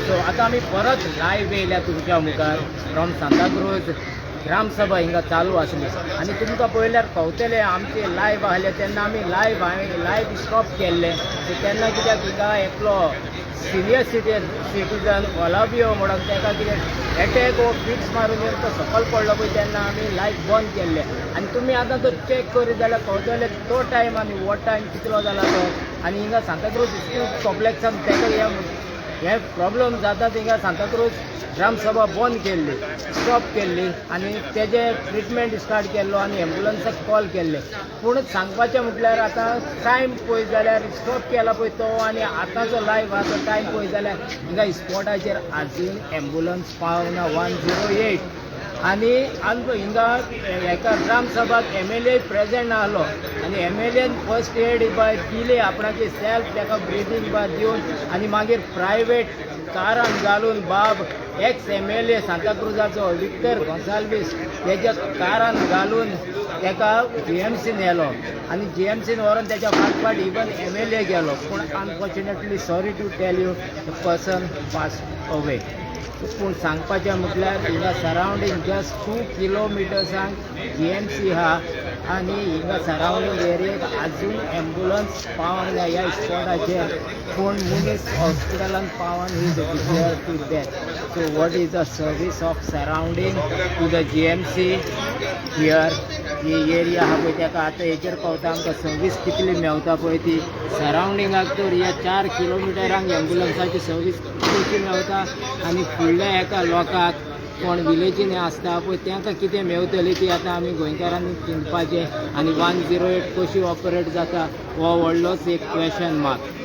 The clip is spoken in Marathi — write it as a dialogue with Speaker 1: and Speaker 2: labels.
Speaker 1: सो आता आम्ही परत लाईव्ह येयल्या तुमच्या मुखार फ्रॉम सांताक्रूज ग्रामसभा हिंगा चालू आसली आनी तुमकां पळयल्यार कळटलें आमचे लायव्ह आहले तेन्ना आमी लायव्ह स्टॉप केल्ले सो तेन्ना कित्याक हिंगा एकलो सिनियर सिटीजन ओलाबियो म्हणून ताका कितें एटॅक वो फिक्स मारून येवन तो सकयल पडलो पळय तेन्ना आमी लायव्ह बंद केल्ले आनी तुमी आतां तो चॅक करीत जाल्यार कळटलें तो टायम आनी हो टायम कितलो जाला तो आनी हिंगा सांताक्रूज स्कूल कॉम्प्लेक्सान ताका हे प्रॉब्लम जाता थिंगा सांताक्रूज ग्रामसभा बंद केल्ली स्टॉप केल्ली आनी तेजे ट्रिटमेंट स्टार्ट केल्लो आनी एम्बुलन्साक कॉल केल्ले पूण सांगपाचें म्हटल्यार आतां टायम पळयत जाल्यार स्टॉप केला पळय तो आनी आतांचो लायव्ह आहा तो टायम पळयत जाल्यार हिंगा स्पॉटाचेर आजून एम्बुलन्स पावना 108 आनी हिंगा हेका ग्रामसभाक MLA प्रेजेंट आहलो आनी MLAन फर्स्ट एड बाय दिली आपणाची सेल्फ ताका ब्रिथींग बाय दिवन आनी मागीर प्रायवेट कारान घालून बाब एक्स MLA सांताक्रुजाचो विक्टर गोन्साल्वीस तेज्या कारान घालून ताका GMCन येलो आनी GMCन व्हरून तेच्या फाटफाट इवन MLA गेलो पूण unfortunately sorry to tell you the person pass away पूण सांगपाचें म्हटल्यार हिंगा सरावंडींग जस्ट 2 किलोमिटर्सांक GMC आहा आनी हिंगा सरावंडींग एरियेक आजून एम्बुलन्स पावोंक जाय ह्या स्पॉटाचेर पूण मुनीस हॉस्पिटलान पावन ही declare to death so what is the service of surrounding to the GMC here ही एरिया आहा पळय ताका आतां हेचेर कळटा आमकां सर्वीस कितली मेवता पळय ती सरावंडिंगाक तर ह्या 4 किलोमिटरांक एम्बुलन्साची सर्वीस कशी मेवता आनी फुडल्या एका लोकांक कोण विलेजीन आसता पळय तांकां कितें मेवतली ती आतां आमी गोंयकारांनी चिंतपाचें आनी 108 कशी ऑपरेट जाता हो व्हडलोच एक क्वेशन मार्क